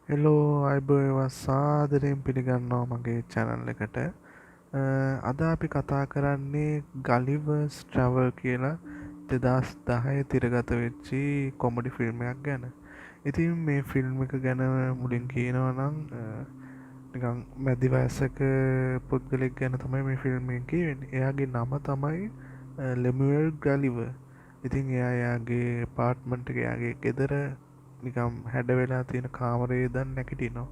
Hello අයිබෝයවා සාදරයෙන් පිළිගන්නවා මගේ චැනල් එකට. අද අපි කතා කරන්නේ ගලිවර්ස් ට්‍රැවල් කියලා 2010 තිරගත වෙච්චි කොමඩි ෆිල්ම්යක් ගැන. ඉතින් මේ ෆිල්ම් එක ගැන මුලින් කියනවා නම් නිකන් මැදි වයසක පුද්ගලෙක් ගැන තමයි මේ ෆිල්ම් එක කියවෙන්නේ. එයාගේ නම තමයි ලෙමුවෙල් ගලිවර්. ඉතින් එයාගේ පාර්ට්මන්ට් එක එයාගේ ගෙදර නිකම් හැඩ වෙලා තියෙන කාමරේ දන් නැගිටිනවා.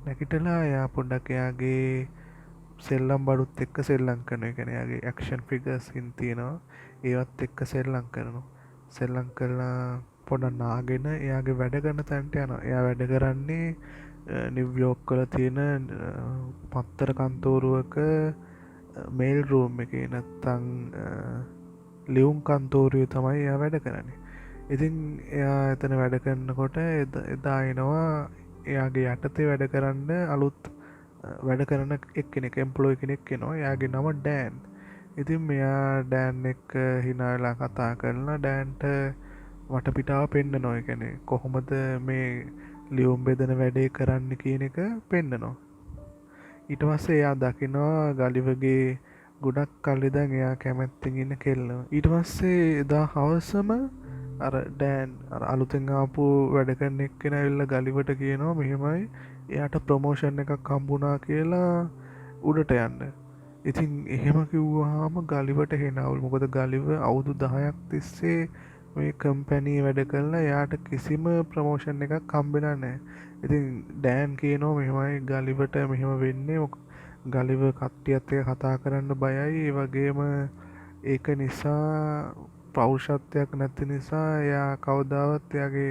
නැගිටලා එයා පොඩ්ඩක් එයාගේ සෙල්ලම් බඩුත් එක්ක සෙල්ලම් කරනවා. ඒ කියන්නේ එයාගේ ඇක්ෂන් ෆිගර්ස් ඉන් තියෙනවා. ඒවත් එක්ක සෙල්ලම් කරනවා. සෙල්ලම් කරලා පොඩක් නාගෙන එයාගේ වැඩ කරන තැනට යනවා. එයා වැඩ කරන්නේ නිව්යෝක් වල තියෙන පත්තර කන්තෝරුවක මේල් රූම් එකේ නැත්තං ලියුම් කන්තෝරුවේ තමයි එයා වැඩ කරන්නේ. ඉතින් එයා එතන වැඩ කරනකොට එදා එනවා එයාගේ යටතේ වැඩ කරන්න අලුත් වැඩ කරන එක්කෙනෙක් එම්ප්ලොයි කෙනෙක් එනවා. එයාගේ නම ඩෑන්. ඉතින් මෙයා ඩෑන් එක්ක hina වෙලා කතා කරලා ඩෑන්ට වටපිටාව පෙන්නනවා. ඒ කියන්නේ කොහොමද මේ ලියුම් බෙදන වැඩේ කරන්න කියන එක පෙන්නනවා. ඊට පස්සේ එයා දකිනවා ගලිවගේ ගොඩක් කල් ඉඳන් එයා කැමැත්තෙන් ඉන්න කෙල්ලව. ඊට පස්සේ එදා හවසම අර ඩෑන් අර අලුතෙන් ආපු වැඩ කරන එක්කෙනා ඇවිල්ලා ගලිවට කියනවා මෙහෙමයි එයාට ප්‍රොමෝෂන් එකක් හම්බුණා කියලා උඩට යන්න. ඉතින් එහෙම කිව්වහම ගලිවට හෙනවලු. මොකද ගලිව අවුරුදු 10ක් තිස්සේ මේ කම්පැනි වැඩ කරලා එයාට කිසිම ප්‍රමෝෂන් එකක් හම්බෙලා නැහැ. ඉතින් ඩෑන් කියනවා මෙහෙමයි ගලිවට මෙහෙම වෙන්නේ ගලිව කට්ටියත් එක්ක කතා කරන්න බයයි. ඒ වගේම ඒක නිසා පෞරුෂත්වයක් නැති නිසා එයා කවදාවත් එයාගේ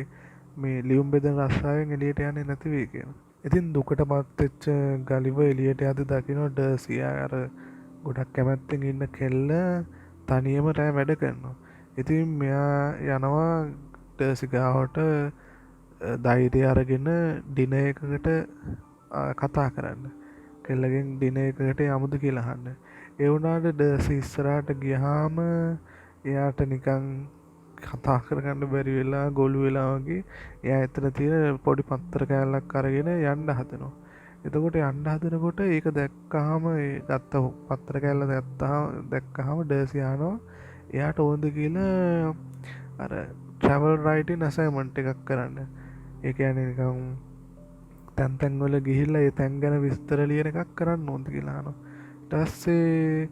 මේ ලියුම් බෙදන රස්සාවෙන් එළියට යන්නේ නැති වෙයි කියලා. ඉතින් දුකට පත්වෙච්ච ගලිව එළියට යද්දි දකිනවා ඩර්සි අර ගොඩක් කැමැත්තෙන් ඉන්න කෙල්ල තනියම රෑ වැඩ කරනවා. ඉතින් මෙයා යනවා ඩර්සි ගාවට ධෛර්යය අරගෙන ඩිනර් එකකට කතා කරන්න. කෙල්ලගෙන් ඩිනර් එකකට යමුද කියලා අහන්න. ඒ වුණාට ඩර්සි ඉස්සරහට ගියාම එයාට නිකන් කතා කරගන්න බැරි වෙලා ගොළු වෙලා වගේ එයා එතන තියෙන පොඩි පත්තර කෑල්ලක් අරගෙන යන්න හදනවා. එතකොට යන්න හදනකොට ඒක දැක්කහම ඒ ගත්ත පත්තර කෑල්ල දැක්කහම ඩර්සි අහනවා එයාට ඕනද කියලා අර ට්‍රැවල් රයිටින් අසයින්මන්ට් එකක් කරන්න. ඒ කියන්නේ නිකන් තැන් තැන් වල ගිහිල්ලා ඒ තැන් ගැන විස්තර ලියන එකක් කරන්න ඕනද කියලා අහනවා. ඊට පස්සේ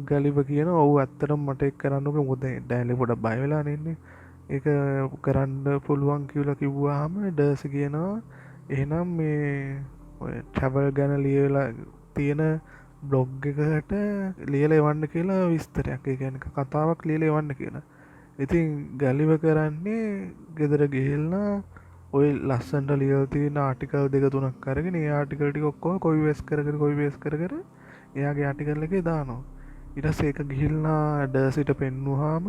ගලිව කියනවා ඔව් ඇත්තටම මට ඒක කරන්න ඕනේ. මොකද ඩෑන්ලි පොඩක් බය වෙලානේ ඉන්නේ. ඒක කරන්න පුළුවන් කියලා කිව්වහම ඩර්සි කියනවා එහෙනම් මේ ඔය ට්‍රැවල් ගැන ලියලා තියෙන බ්ලොග් එකට ලියලා එවන්න කියලා විස්තරයක්. ඒ කියන්නේ කතාවක් ලියලා එවන්න කියලා. ඉතින් ගලිව කරන්නේ ගෙදර ගිහිල්ලා ඔය ලස්සනට ලියලා තියෙන ආටිකල් දෙක තුනක් අරගෙන ඒ ආටිකල් ටික ඔක්කොම කොපි පේස්ට් කර එයාගේ ආටිකල් එකේ දානවා. ඊට පස්සේ ඒක ගිහිල්ලා ඩර්සිට පෙන්නුවාම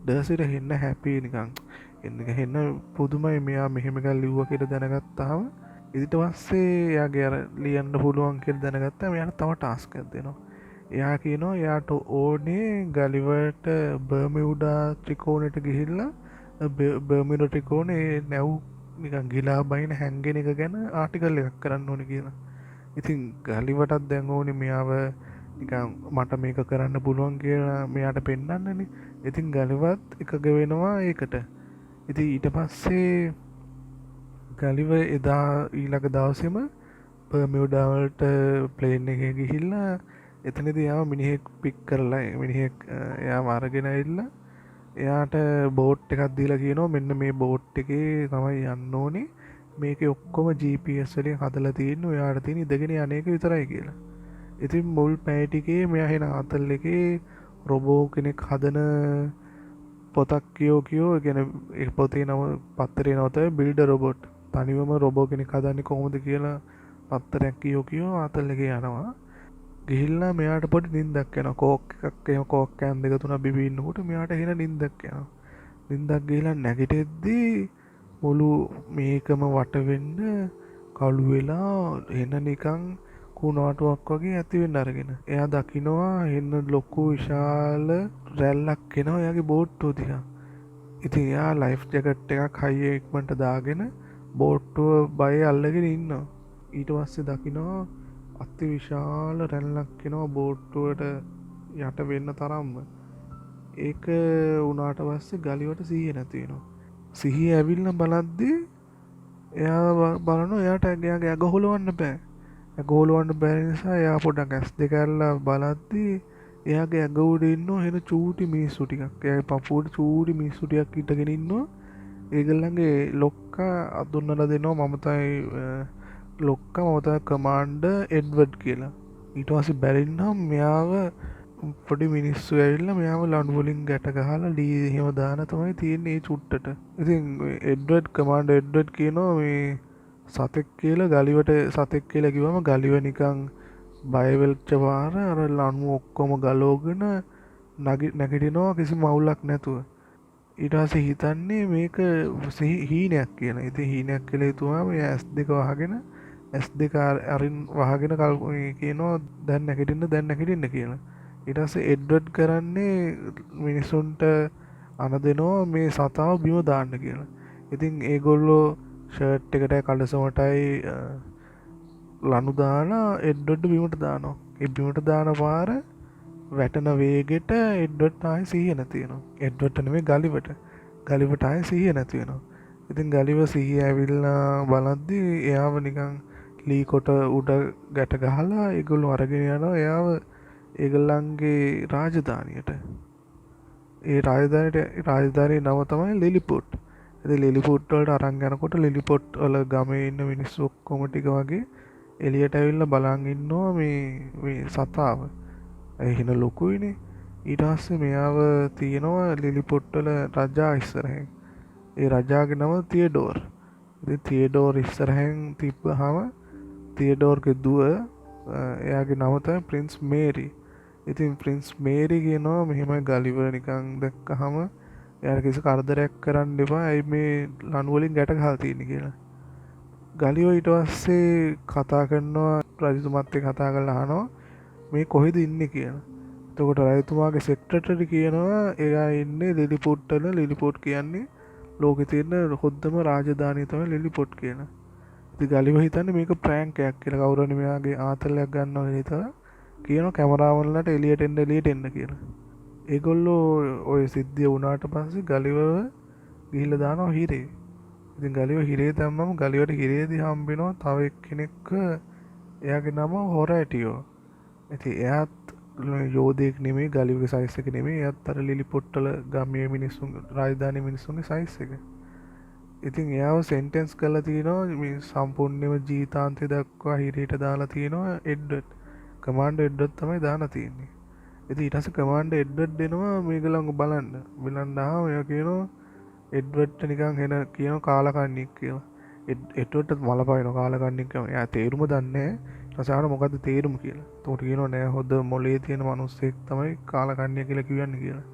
ඩර්සිට හෙන්න හැපි නිකන් හෙන්න පුදුමයි මෙයා මෙහෙම එකක් ලිව්වා කියලා දැනගත්තාම ඊට පස්සේ එයාගේ අර ලියන්න පුළුවන් කියලා දැනගත්තාම එයාට තව ටාස්ක් එකක් දෙනවා. එයා කියනවා එයාට ඕනේ ගලිවර්ට බර්මියුඩා ත්‍රිකෝණයට ගිහිල්ලා බර්මියුඩා ත්‍රිකෝණේ නැව් නිකන් ගිලා බයින හැංගෙන එක ගැන ආටිකල් එකක් කරන්න ඕනේ කියලා. ඉතින් ගලිවටත් දැන් ඕනේ මෙයාව නිකන් මට මේක කරන්න පුළුවන් කියලා මෙයාට පෙන්වන්නනේ. ඉතින් ගලිවත් එකග වෙනවා ඒකට. ඉතින් ඊට පස්සේ ගලිව එදා ඊළඟ දවසේම බර්මියුඩා වලට ප්ලේන් එකේ ගිහිල්ලා එතනදී යාව මිනිහෙක් පික් කරලා මිනිහෙක් එයාව අරගෙන ඇවිල්ලා එයාට බෝට් එකක් දීලා කියනවා මෙන්න මේ බෝට් එකේ තමයි යන්න ඕනේ. මේකේ ඔක්කොම GPS වලින් හදලා තියෙන්නේ ඔයාට තියෙන ඉඳගෙන යන එක විතරයි කියලා. ඉතින් මුල් පැය ටිකේ මෙයා එන ආතල් එකේ රොබෝ කෙනෙක් හදන පොතක් කියෝ ඒ කියන්නේ ඒ පොතේ නම පත්තරේ නම තමයි බිල්ඩර් රොබොට්. තනිවම රොබෝ කෙනෙක් හදන්නේ කොහොමද කියලා පත්තරයක් කියෝ ආතල් එකේ යනවා. ගිහිල්ලා මෙයාට පොඩි නිින්දක් යනවා. කෝක් එකක් එහෙම කෝක් කෑන් දෙක තුනක් බිබී ඉන්නකොට මෙයාට එහෙන නිින්දක් යනවා. නිින්දක් ගිහිල්ලා නැගිටෙද්දී මුළු මේකම වට වෙන්න කළු වෙලා එන නිකන් කුණාටුවක් වගේ ඇති වෙන්න අරගෙන. එයා දකිනවා එන්න ලොකු විශාල රැල්ලක් එනවා එයාගේ බෝට්ටුව දිහා. ඉතින් එයා ලයිෆ් ජැකට් එකක් හයිය ඉක්මනට දාගෙන බෝට්ටුව බය අල්ලගෙන ඉන්න. ඊට පස්සේ දකිනවා අති විශාල රැල්ලක් කෙනවා බෝට්ටුවට යට වෙන්න තරම්ම. ඒක උනාට පස්සේ ගලිවට සිහිය නැතිවෙනවා. සිහිය ඇවිල්ල බලද්දී එයා බලන එයාට ඇගයාගේ ඇග හොළුවන්න බෑ. ඇග හොළුවන්න බැරි නිසා එයා පොඩක් ඇස් දෙක ඇරලා බලද්දී එයාගේ ඇග උඩ ඉන්නවා හෙන චූටි මිනිස්සු ටිකක්. එයාගේ පපුවට චූටි මිනිස්සු ටිකක් හිටගෙන ඉන්නවා. ඒගොල්ලන්ගේ ලොක්කා අඳුන්වලා දෙනවා මම තමයි ලොක්කා මම තමයි කමාන්ඩර් එඩ්වඩ් කියලා. ඊට පස්සේ බැරින්නම් මෙයාව පොඩි මිනිස්සු ඇවිල්ලා මෙයාව ලණු වලින් ගැට ගහලා ලී එහෙම දාන තමයි තියෙන්නේ මේ චුට්ටට. ඉතින් එඩ්වඩ් කමාන්ඩර් එඩ්වඩ් කියනවා මේ සතෙක් කියලා ගලිවට සතෙක් කියලා කිව්වම ගලිව නිකන් බය වෙච්ච පාර අර ලණු ඔක්කොම ගලවගෙන නැගිටිනවා කිසිම අවුලක් නැතුව. ඊට පස්සේ හිතන්නේ මේක හීනයක් කියලා. ඉතින් හීනයක් කියලා හිතුවාම එයා S2 අරින් වහගෙන කියනවා දැන් නැගිටින්න කියලා. ඊට පස්සේ එඩ්වඩ් කරන්නේ මිනිසුන්ට අන දෙනවා මේ සතාව බිම දාන්න කියලා. ඉතින් ඒගොල්ලෝ ෂර්ට් එකට කඩසමටයි ලනු දාලා එඩ්වඩ් බිමට දානවා. ඒ බිමට දාන පාර වැටෙන වේගෙට එඩ්වඩ් ආයෙ සිහිය නැති වෙනවා. එඩ්වඩ්ට නෙමෙයි ගලිවට ආයෙ සිහිය නැති වෙනවා. ඉතින් ගලිව සිහිය ඇවිල්ලා බලද්දි එයාව නිකන් ලී කොට උඩ ගැට ගහලා ඒගොල්ලෝ අරගෙන යනවා එයාව ඒගොල්ලන්ගේ රාජධානියට. ඒ රාජධානියේ නම තමයි ලිලිපොට්. ඉතින් ලිලිපොට් වලට අරන් යනකොට ලිලිපොට් වල ගමේ ඉන්න මිනිස්සු ඔක්කොම ටික වගේ එළියට ඇවිල්ලා බලන් ඉන්නවා මේ සතාව. එහෙන ලොකුයිනේ. ඊට පස්සේ මෙයාව තියෙනවා ලිලිපොට් වල රජා ඉස්සරහින්. ඒ රජාගේ නම තියඩෝර්. ඉතින් තියඩෝර් ඉස්සරහින් තිබ්බහම තියඩෝර්ගේ දුව එයාගේ නම තමයි ප්‍රින්ස් මේරි. ඉතින් ප්‍රින්ස් මේරි කියනවා මෙහෙමයි ගලිවර් නිකන් දැක්කහම එයාට කිසි කරදරයක් කරන්න එපා. ඇයි මේ ලණු වලින් ගැට ගහලා තියෙන්නේ කියලා. ගලිවර් ඊට පස්සේ කතා කරනවා රජතුමාත් එක්ක කතා කරලා අහනවා මේ කොහෙද ඉන්නේ කියලා. එතකොට රජතුමාගේ සෙක්‍රටරි කියනවා එයා ඉන්නේ ලිලිපොට් වල. ලිලිපොට් කියන්නේ ලෝකේ තියෙන හොද්දම රාජධානිය තමයි ලිලිපොට් කියලා. ඉතින් ගලිවර් හිතන්නේ මේක ප්‍රෑන්ක් එකක් කියලා. කවුරුහරි මෙයාගේ ආතලයක් ගන්නවා කියලා හිතලා කියනවා කැමරාවන්ලට එළියට එන්න කියලා. ඒගොල්ලෝ ওই සිද්ධිය වුණාට පස්සේ ගලිවර් ගිහිල්ලා දානවා හිරේ. ඉතින් ගලිවර් හිරේ දැම්මම ගලිවර්ට හිරේදී හම්බ වෙනවා තව එක්කෙනෙක්. එයාගේ නම හොරැටියෝ. ඉතින් එයාත් යෝධයෙක් නෙමෙයි ගලිවර්ගේ සයිස් එක නෙමෙයි. එයාත් අර ලිලිපොට් වල ගමේ මිනිස්සුන් රාජධානී මිනිස්සුන්ගේ සයිස් එක. ඉතින් එයාව සෙන්ටෙන්ස් කරලා තියෙනවා මේ සම්පූර්ණයෙන්ම ජීවිතාන්තය දක්වා හිරේට දාලා තියෙනවා එඩ්වඩ්. කමාන්ඩර් එඩ්වඩ් තමයි දාලා තියෙන්නේ. ඉතින් ඊට පස්සේ කමාන්ඩර් එඩ්වඩ් දෙනවා මේගොල්ලන්ව බලන්න ආව. එයා කියනවා එඩ්වඩ්ට නිකන් එන කියනවා කාලකන්නික් කියලා. එඩ්වඩ්ට මල පායනවා කාලකන්නික් කියලා. එයා තේරුම දන්නේ නැහැ. රසායන මොකද්ද තේරුම කියලා. එතකොට කියනවා නෑ හොද මොලේ තියෙන මිනිස්සෙක් තමයි කාලකන්නිය කියලා කියන්නේ කියලා.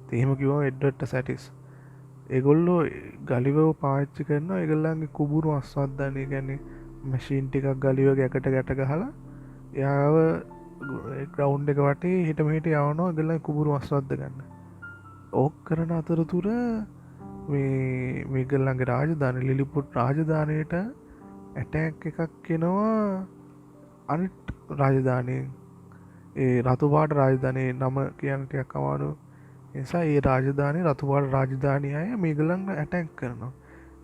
ඉතින් එහෙම කිව්වම එඩ්වඩ්ට සැටිස්. ඒගොල්ලෝ ගලිවර් පාවිච්චි කරනවා ඒගොල්ලන්ගේ කුඹුරු අස්වද්දන්න. ඒ කියන්නේ මැෂින් ටිකක් ගලිවර්ගේ ඇකට ගැට ගහලා එයාව ග්‍රවුන්ඩ් එක වටේ හිට මෙහෙට යවනවා ඒගොල්ලන් කුඹුරු අස්වද්ද ගන්න. ඕක කරන අතරතුර මේගොල්ලන්ගේ රාජධානිය ලිලිපොට් රාජධානියට ඇටැක් එකක් එනවා අනිත් රාජධානියෙන්. ඒ රතු පාට රාජධානියේ නම කියන්න ටිකක් අමාරු නිසා ඒ රාජධානිය රතු පාට රාජධානිය අය මේගොල්ලන් ඇටැක් කරනවා.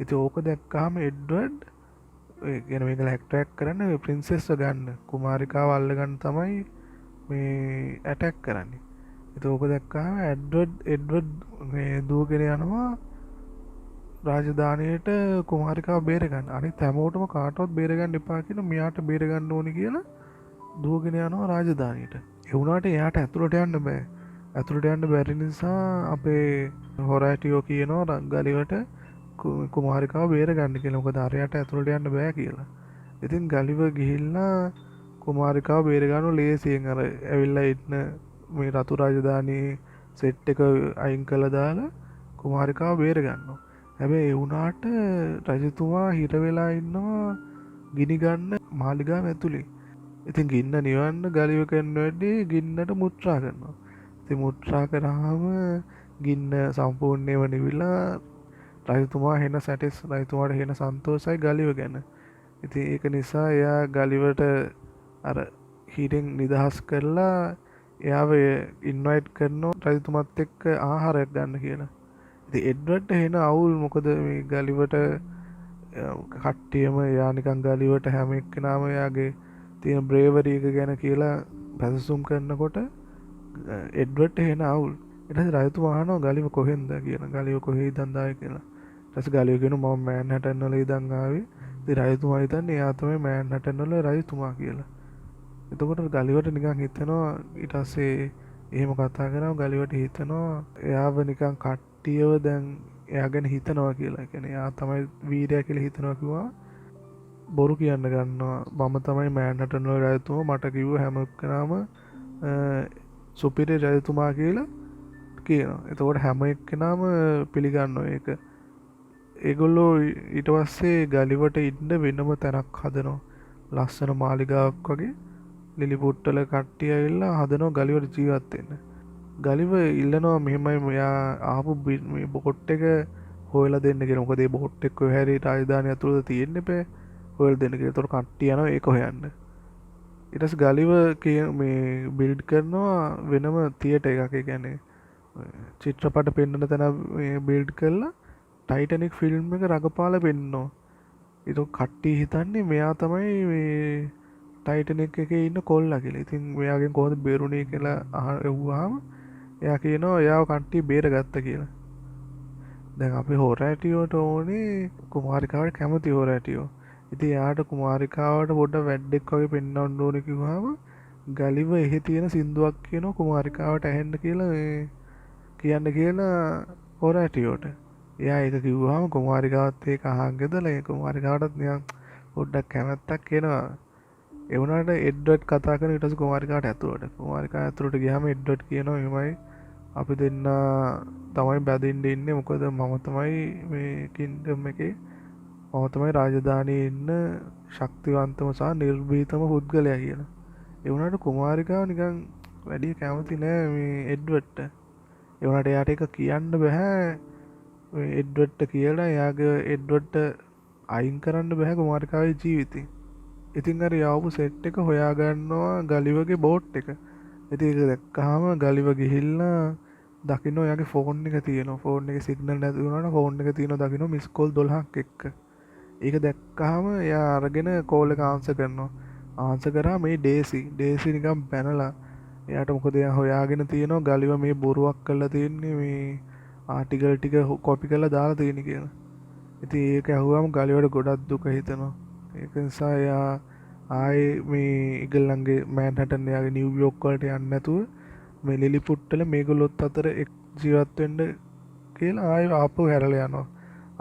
ඉතින් ඕක දැක්කහම එඩ්වඩ් කියන මේගොල්ලෝ ඇටැක් කරන්නේ ප්‍රින්සෙස්ව ගන්න කුමාරිකාව අල්ලගන්න තමයි මේ ඇටැක් කරන්නේ. ඉතින් ඕක දැක්කහම එඩ්වඩ් මේ දුවගෙන යනවා රාජධානියට කුමාරිකාව බේරගන්න. අනිත් හැමෝටම කාටවත් බේරගන්න එපා කියලා මෙයාට බේරගන්න ඕනි කියලා දුවගෙන යනවා රාජධානියට. ඒ වුණාට එයාට ඇතුළට යන්න බෑ. ඇතුළට යන්න බැරි නිසා අපේ හොරැටියෝ කියනවා ගලිවර්ට කුමාරිකාව බේරගන්න කියලා. මොකද අරයට ඇතුළට යන්න බෑ කියලා. ඉතින් ගලිවර් ගිහිල්ලා කුමාරිකාව බේරගන්න ලේසියෙන් අර ඇවිල්ලා ඉන්න මේ රතු රාජධානියේ සෙට් එක අයින් කළා දාලා කුමාරිකාව බේරගන්නවා. හැබැයි ඒ වුණාට රජතුමා හිර වෙලා ඉන්නවා ගිනි ගන්න මාලිගාව ඇතුලේ. ඉතින් ගින්න නිවන්න ගලිවර් කරන වැඩේ ගින්නට මුත්‍රා කරනවා. ඉතින් මුත්‍රා කරාම ගින්න සම්පූර්ණයෙන්ම නිවිලා රජතුමා හෙන සැටිස් රජතුමාට හෙන සන්තෝසයි ගලිව ගැන. ඉතින් ඒක නිසා එයා ගලිවට අර හිරෙන් නිදහස් කරලා එයාව ඉන්වයිට් කරනවා රජතුමත් එක්ක ආහාරයක් ගන්න කියලා. ඉතින් එඩ්වර්ඩ්ට හෙන අවුල් මොකද මේ ගලිවට කට්ටියම එයා නිකන් ගලිවට හැම එක්කෙනාම එයාගේ තියෙන බ්‍රේවරි එක ගැන කියලා පැසසුම් කරනකොට එඩ්වර්ඩ්ට හෙන අවුල්. ඊට පස්සේ රජතුමා අහනවා ගලිව කොහෙන්ද කියලා. ගලිව කොහේ ඉඳන්ද ආවේ කියලා. ඊට පස්සේ ගලිව කියනවා මම මෑන්හටන් වල ඉඳන් ආවේ. ඉතින් රජතුමා හිතන්නේ එයා තමයි මෑන්හටන් වල රජතුමා කියලා. එතකොට ගලිවට නිකන් හිතෙනවා ඊට පස්සේ එහෙම කතා කරාම ගලිවට හිතෙනවා එයාව නිකන් කට්ටියව දැන් එයා ගැන හිතනවා කියලා. ඒ කියන්නේ එයා තමයි වීරයා කියලා හිතනවා කිව්වා. බොරු කියන්න ගන්නවා මම තමයි මෑන්හටන් වල රජතුමා මට කිව්ව හැම එක්කෙනාම සුපිරි රජතුමා කියලා කියනවා. එතකොට හැම එක්කෙනාම පිළිගන්නවා ඒක. ඒගොල්ලෝ ඊට පස්සේ ගලිවට ඉන්න වෙනම තැනක් හදනවා. ලස්සන මාලිගාවක් වගේ ලිලිපුට්ටල කට්ටිය ඇවිල්ලා හදනවා ගලිවට ජීවත් වෙන්න. ගලිව ඉල්ලනවා මෙහෙමයි මෙයා ආපු මේ බෝට් එක හොයලා දෙන්න කියලා. මොකද මේ බෝට් එක කොහේ හරි රාජධානිය ඇතුළත තියෙන්න බෑ. හොයලා දෙන්න කියලා. ඒතකොට කට්ටිය යනවා ඒක හොයන්න. ඊට පස්සේ ගලිව මේ බිල්ඩ් කරනවා වෙනම තියටර් එකක්. ඒ කියන්නේ චිත්‍රපට පෙන්වන තැන මේ බිල්ඩ් කරලා ටයිටැනික් ෆිල්ම් එක රඟපාලා පෙන්නනවා. ඒක කට්ටිය හිතන්නේ මෙයා තමයි මේ ටයිටැනික් එකේ ඉන්න කොල්ලා කියලා. ඉතින් මෙයාගෙන් කොහොමද බේරුණේ කියලා අහුවාම එයා කියනවා එයාව කට්ටිය බේරගත්තා කියලා. දැන් අපි හොරැටියෝට ඕනේ කුමාරිකාවට කැමති හොරැටියෝ. ඉතින් එයාට කුමාරිකාවට පොඩ්ඩක් වැඩෙක් වගේ පෙන්වන්න ඕනේ කිව්වම ගලිව එහෙ තියෙන සින්දුවක් කියනවා කුමාරිකාවට ඇහෙන්න කියලා කියන්න කියලා හොරැටියෝට. එයා ඒක කිව්වම කුමාරිකාවත් ඒක අහන් ගෙදලා ඒ කුමාරිකාවටත් නිකන් පොඩ්ඩක් කැමැත්තක් එනවා. ඒ වුණාට එඩ්වර්ඩ් කතා කරන ඊට පස්සේ කුමාරිකාවට ඇතුළට. කුමාරිකාව ඇතුළට ගියාම එඩ්වර්ඩ් කියනවා එහෙමයි අපි දෙන්න තමයි බැඳින්න ඉන්නේ. මොකද මම තමයි මේ කින්ඩම් එකේ මම තමයි රාජධානියේ ඉන්න ශක්තිවන්තම සහ නිර්භීතම පුද්ගලයා කියලා. ඒ වුණාට කුමාරිකාව නිකන් වැඩි කැමති නෑ මේ එඩ්වර්ඩ්ට. ඒ වුණාට එයාට ඒක කියන්න බෑ. එඩ්වර්ඩ්ට කියලා එයාගේ එඩ්වර්ඩ්ට අයින් කරන්න බෑ කුමාරිකාවේ ජීවිතේ. ඉතින් අර යාවපු සෙට් එක හොයාගන්නවා ගලිවගේ බෝට් එක. ඉතින් ඒක දැක්කහම ගලිව ගිහිල්ලා දකින්න එයාගේ ෆෝන් එක තියෙනවා. ෆෝන් එකේ සිග්නල් නැති වුණාට ෆෝන් එක තියෙනවා දකින්න මිස් කෝල් 12ක් එක්ක. ඒක දැක්කහම එයා අරගෙන කෝල් එක ආන්සර් කරනවා. ආන්සර් කරා මේ ඩේසි නිකන් බැනලා එයාට මොකද එයා හොයාගෙන තියෙනවා ගලිව මේ බොරුවක් කරලා තියෙන්නේ මේ ආටිකල් ටික කොපි කරලා දාලා තියෙන කියලා. ඉතින් ඒක අහුවම ගලිවට ගොඩක් දුක හිතෙනවා. ඒක නිසා එයා ආයේ මේ ඉගල්ලන්ගේ මෑන්හටන් එයාගේ නිව්යෝක් වලට යන්නේ නැතුව මේ ලිලිපුට්ටල මේගොල්ලොත් අතර ජීවත් වෙන්න කියලා ආයේ ආපහු හැරලා යනවා.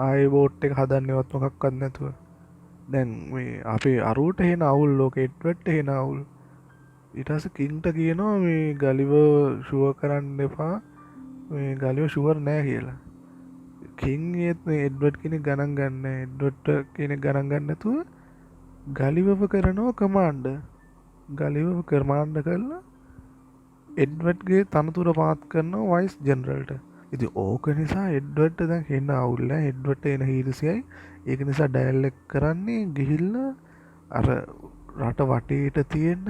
ආයේ බෝට් එක හදන්නේවත් මොකක්වත් නැතුව. දැන් මේ අපේ අරුවට එන අවුල් ලෝකෙ එඩ්වර්ඩ්ට එන අවුල්. ඊට පස්සේ කින්ට කියනවා මේ ගලිව ෂුවර් කරන්න එපා. මේ ගලිව ෂුවර් නෑ කියලා. කින් ඒත් මේ එඩ්වර්ඩ් කෙනෙක් ගණන් ගන්න නෑ. එඩ්වර්ඩ් කෙනෙක් ගණන් ගන්න නැතුව ගලිවව කරනවා කමාන්ඩ්. ගලිවව කමාන්ඩ් කරලා එඩ්වර්ඩ්ගේ තනතුර පාත් කරනවා වයිස් ජෙනරල්ට. ඉතින් ඕක නිසා එඩ්වර්ඩ්ට දැන් හෙන්න අවුල් නෑ. එඩ්වර්ඩ්ට එන හීරසියයි. ඒක නිසා ඩයල් එක කරන්නේ ගිහිල්ලා අර රට වටේට තියෙන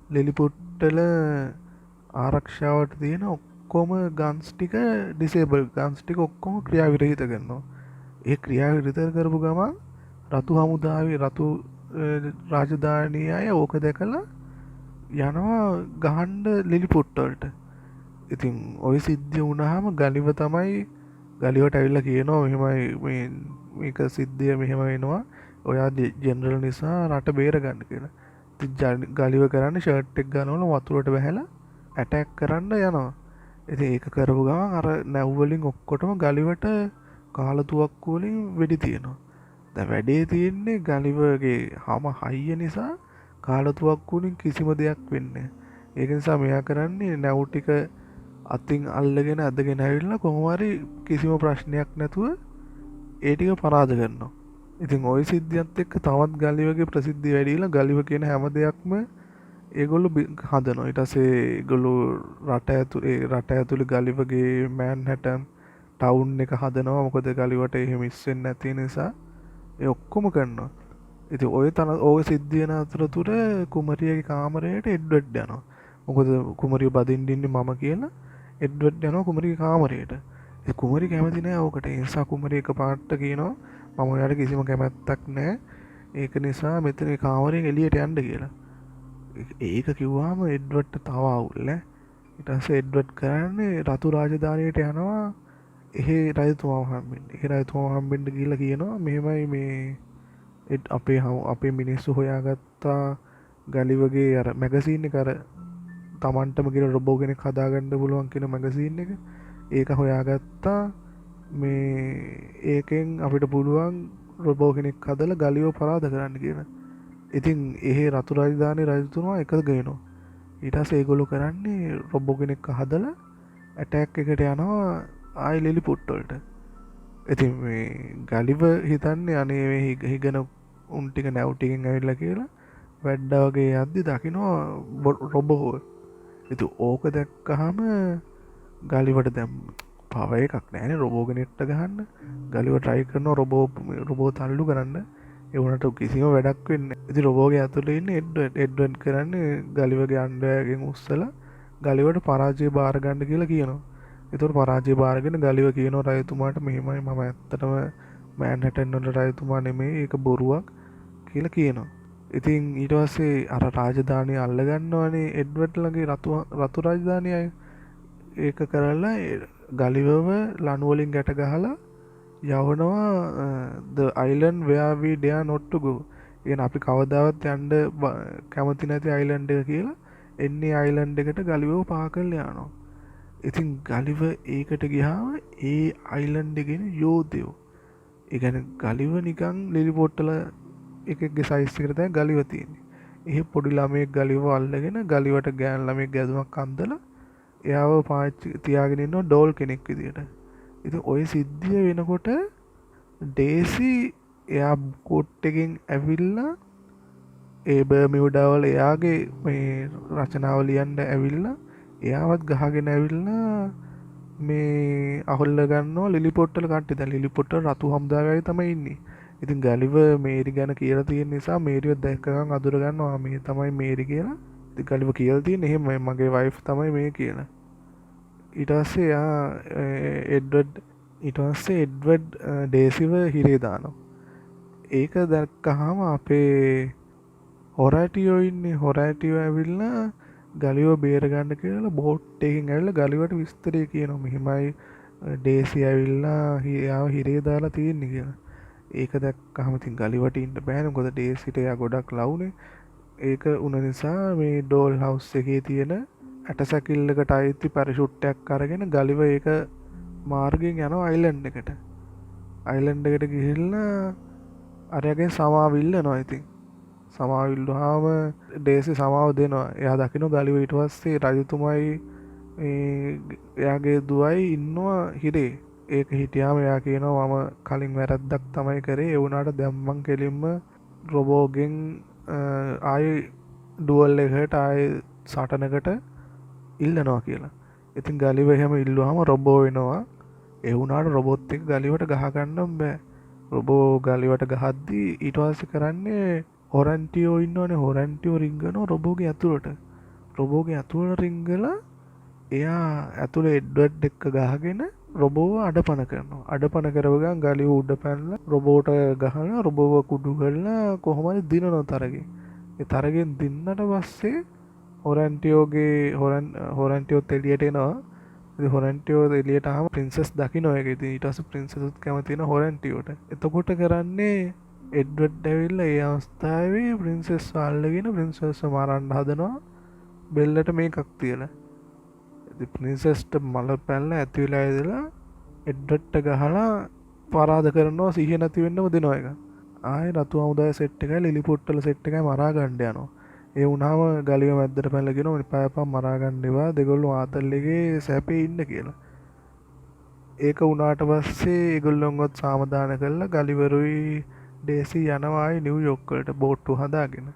ලිලිපුට්ටල ආරක්ෂාවට තියෙන ඔක්කොම ගන්ස් ටික ඩිසේබල් ගන්ස් ටික ඔක්කොම ක්‍රියාවිරහිත කරනවා. ඒ ක්‍රියාවිරහිත කරපු ගමන් රතු හමුදාවේ රතු රාජධානිය අය ඕක දැකලා යනවා ගහන්න ලිලිපුට්ටලට. ඉතින් ওই සිද්ධිය වුණාම ගලිව තමයි ගලිවට ඇවිල්ලා කියනවා මෙහෙමයි මේක සිද්ධිය මෙහෙම වෙනවා. ඔයා ජෙනරල් නිසා රට බේරගන්න කියලා. ඉතින් ගලිව කරන්නේ ෂර්ට් එක ගන්නවල වතුරට වැහැලා ඇටැක් කරන්න යනවා. ඉතින් ඒක කරපු ගමන් අර නැව් වලින් ඔක්කොටම ගලිවට කාලතුවක්කු වලින් වෙඩි තියෙනවා. දැන් වැඩේ තියෙන්නේ ගලිවගේ හැම හයිය නිසා කාලතුවක්කු වලින් කිසිම දෙයක් වෙන්නේ නැහැ. ඒක නිසා මෙයා කරන්නේ නැව් ටික අතින් අල්ලගෙන ඇදගෙන ඇවිල්ලා කොහොම හරි කිසිම ප්‍රශ්නයක් නැතුව ඒ ටික පරාද කරනවා. ඉතින් ওই සිද්ධියත් එක්ක තවත් ගලිවගේ ප්‍රසිද්ධිය වැඩිලා ගලිව කියන හැම දෙයක්ම ඒගොල්ලෝ හදනවා. ඊට පස්සේ ඒගොල්ලෝ රට ඇතුලේ ගලිවගේ මෑන්හටන් ටවුන් එක හදනවා මොකද ගලිවට එහෙම ඉස්සෙන් නැති නිසා ඒ ඔක්කොම කරනවා. ඉති ඔය තන ඕක සිද්ධියන අතරතුර කුමරියගේ කාමරයට එඩ්වඩ් යනවා. මොකද කුමරිය බදින්ඩින්නේ මම කියලා එඩ්වඩ් යනවා කුමරිය කාමරයට. කුමරි කැමති නෑ ඕකට. ඒ නිසා කුමරිය එක පාට්ට කියනවා මම ඔයාලට කිසිම කැමැත්තක් නෑ. ඒක නිසා මෙතන කාමරයෙන් එළියට යන්න කියලා. ඒක කිව්වාම එඩ්වඩ්ට තව අවුල් ඈ. ඊට පස්සේ එඩ්වඩ් කරන්නේ රතු රාජධානියට යනවා. එහෙ රජතුමාව හම්බෙන්න. ඒ රජතුමාව හම්බෙන්න ගිහිල්ලා කියනවා මෙහෙමයි මේ අපේ මිනිස්සු හොයාගත්තා ගලිවගේ අර මැගසීන් එක අර තමන්ටම කියලා රොබෝ කෙනෙක් හදාගන්න පුළුවන් කියන මැගසීන් එක. ඒක හොයාගත්තා මේ ඒකෙන් අපිට පුළුවන් රොබෝ කෙනෙක් හදලා ගලිව පරාද කරන්න කියලා. ඉතින් එහෙ රතු රාජධානී රජතුමා එකද ගේනවා. ඊට පස්සේ ඒගොල්ලෝ කරන්නේ රොබෝ කෙනෙක් හදලා ඇටැක් එකට යනවා ආයි ලිලිපුට් වලට. ඉතින් මේ ගලිව හිතන්නේ අනේ මේ හිගන උන් ටික නැව් ටිකෙන් ඇවිල්ලා කියලා වැඩ්ඩා වගේ යද්දි දකිනවා රොබෝ. ඉතින් ඕක දැක්කහම ගලිවට දැම් පව එකක් නෑනේ රොබෝ කෙනෙක්ට ගහන්න. ගලිව try කරනවා රොබෝ තල්ලු කරන්න. ඒ වුණාට කිසිම වැඩක් වෙන්නේ නැහැ. ඉතින් රොබෝගේ ඇතුලේ ඉන්නේ එඩ්වඩ් කරන්නේ ගලිවගේ අණ්ඩයගෙන් උස්සලා ගලිවට පරාජය බාර ගන්න කියලා කියනවා. ඒතකොට පරාජය බාරගෙන ගලිව කියනවා රජතුමාට මෙහෙමයි මම ඇත්තටම මෑන්හටන් වල රජතුමා නෙමෙයි ඒක බොරුවක් කියලා කියනවා. ඉතින් ඊට පස්සේ අර රාජධානිය අල්ලගන්නවනේ එඩ්වඩ් ළඟේ රතු රාජධානිය ඒක කරලා ගලිවව ලණු වලින් ගැට ගහලා යවනවා the island where we dare not to go. කියන අපි කවදාවත් යන්න කැමති නැති අයිලන්ඩ් එක කියලා එන්නේ අයිලන්ඩ් එකට ගලිවව පහ කරලා යනවා. ඉතින් ගලිව ඒකට ගියාම ඒ අයිලන්ඩ් එකේ යෝධයෝ. ඒ කියන්නේ ගලිව නිකන් ලිලිපොට්ටල එකෙක්ගේ සයිස් එකට තමයි ගලිව තියෙන්නේ. එහෙ පොඩි ළමයෙක් ගලිව අල්ලගෙන ගලිවට ගෑන් ළමයෙක් ගැදුමක් අන්දලා එයාව පාවිච්චි තියාගෙන ඉන්නවා ඩෝල් කෙනෙක් විදියට. ඉතින් ওই සිද්ධිය වෙනකොට ඩේසි එයා කෝට් එකෙන් ඇවිල්ලා ඒ බර්මියුඩා වල එයාගේ මේ රචනාව ලියන්න ඇවිල්ලා එයාවත් ගහගෙන ඇවිල්ලා මේ අහොල්ල ගන්නවා ලිලිපොට්ටල කට්ටිය. දැන් ලිලිපොට්ටල රතු හමුදාවයි තමයි ඉන්නේ. ඉතින් ගලිව මේරි ගැන කියලා තියෙන නිසා මේරිව දැක්කගන් අඳුර ගන්නවා මේ තමයි මේරි කියලා. ඉතින් ගලිව කියලා තියෙන්නේ එහෙමයි මගේ වයිෆ් තමයි මේ කියලා. ඊට පස්සේ එඩ්වඩ් ඩේසිව හිරේ දානවා. ඒක දැක්කහම අපේ හොරැටියෝ ඉන්නේ. හොරැටියෝ ඇවිල්ලා ගලිව බේරගන්න කියලා බෝට් එකකින් ඇවිල්ලා ගලිවට විස්තරය කියනවා මෙහෙමයි ඩේසි ඇවිල්ලා එයාව හිරේ දාලා තියෙන්නේ කියලා. ඒක දැක්කහම ඉතින් ගලිවට ඉන්න බෑනේ මොකද ඩේසිට එයා ගොඩක් ලව්නේ. ඒක උන නිසා මේ ඩෝල් හවුස් එකේ තියෙන ඇටසැකිල්ලකට අයිති පැරෂුට් එකක් අරගෙන ගලිව ඒක මාර්ගයෙන් යනවා අයිලන්ඩ් එකට. අයිලන්ඩ් එකට ගිහිල්ලා අරයාගෙන් සමාව ඉල්ලනවා. ඉතින් සමාව ඉල්ලුවාම ඩේසි සමාව දෙනවා. එයා දකින්න ගලිව ඊට පස්සේ රජතුමයි එයාගේ දුවයි ඉන්නවා හිරේ. ඒක හිටියාම එයා කියනවා මම කලින් වැරද්දක් තමයි කරේ. ඒ වුණාට දැන් මං කෙලින්ම රොබෝගෙන් ආයේ ඩුවල් එකකට ආයේ සටනකට ඉල්ලනවා කියලා. ඉතින් ගලිව එහෙම ඉල්ලුවාම රොබෝ වෙනවා. ඒ වුණාට රොබොත් එක ගලිවට ගහ ගන්න බෑ. රොබෝ ගලිවට ගහද්දී ඊට පස්සේ කරන්නේ හොරැන්ටියෝ ඉන්නවනේ. හොරැන්ටියෝ රිංගනවා රොබෝගේ ඇතුළට. රොබෝගේ ඇතුළට රිංගලා එයා ඇතුළේ එඩ්වඩ් එක්ක ගහගෙන රොබෝව අඩපන කරනවා. අඩපන කරවගන් ගලිව උඩ පැනලා රොබෝට ගහලා රොබෝව කුඩු කරලා කොහොමද දිනනවා තරගෙන්. ඒ තරගෙන් දින්නට පස්සේ හොරැන්ටියෝත් එළියට එනවා. ඉතින් හොරැන්ටියෝ එළියට ආවම ප්‍රින්සස් දකින්න ඒක. ඉතින් ඊට පස්සේ ප්‍රින්සස්ත් කැමති වෙන හොරැන්ටියෝට. එතකොට කරන්නේ එඩ්වඩ් ඇවිල්ලා ඒ අවස්ථාවේ ප්‍රින්සස්ව අල්ලගෙන ප්‍රින්සස්ව මරන්න හදනවා බෙල්ලට මේකක් තියලා. ඉතින් ප්‍රින්සස්ට මල පැනලා ඇති වෙලා ඉඳලා එඩ්වඩ්ට ගහලා පරාද කරනවා සිහිය නැති වෙන්නම දෙනවා එක. ආයේ රතු හමුදාය සෙට් එකයි ලිලිපොට්ටල සෙට් එකයි මරා ගන්න යනවා. ඒ වුණාම ගලිව මැද්දට පැනලා කියනවා එපා මරා ගන්න එපා දෙගොල්ලෝ ආතල් එකේ සැපේ ඉන්න කියලා. ඒක වුණාට පස්සේ ඒගොල්ලොන්වත් සාමදාන කරලා ගලිවරුයි ඩේසි යනවා ආයේ නිව්යෝක් වලට බෝට්ටු හදාගෙන.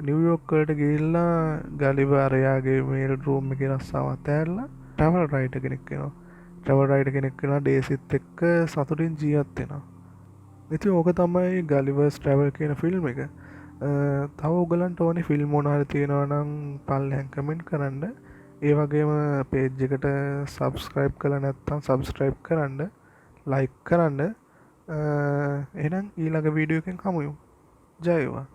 නිව්යෝක් වලට ගිහිල්ලා ගලිව අරයාගේ මේල් රූම් එකේ රස්සාව අතෑරලා ට්‍රැවල් රයිටර් කෙනෙක් වෙනවා. ට්‍රැවල් රයිඩර් කෙනෙක් වෙලා ඩේසිත් එක්ක සතුටින් ජීවත් වෙනවා. ඉතින් ඕක තමයි ගලිවර්ස් ට්‍රැවල් කියන ෆිල්ම් එක. තව ඔයගලන්ට ඕනේ ෆිල්ම් මොනවා හරි තියෙනවා නම් පල්ලෙහාන් කමෙන්ට් කරන්න. ඒ වගේම පේජ් එකට සබස්ක්‍රයිබ් කරලා නැත්නම් සබස්ක්‍රයිබ් කරන්න, ලයික් කරන්න. එහෙනම් ඊළඟ වීඩියෝ එකෙන් හමු වෙමු. ජය වේවා.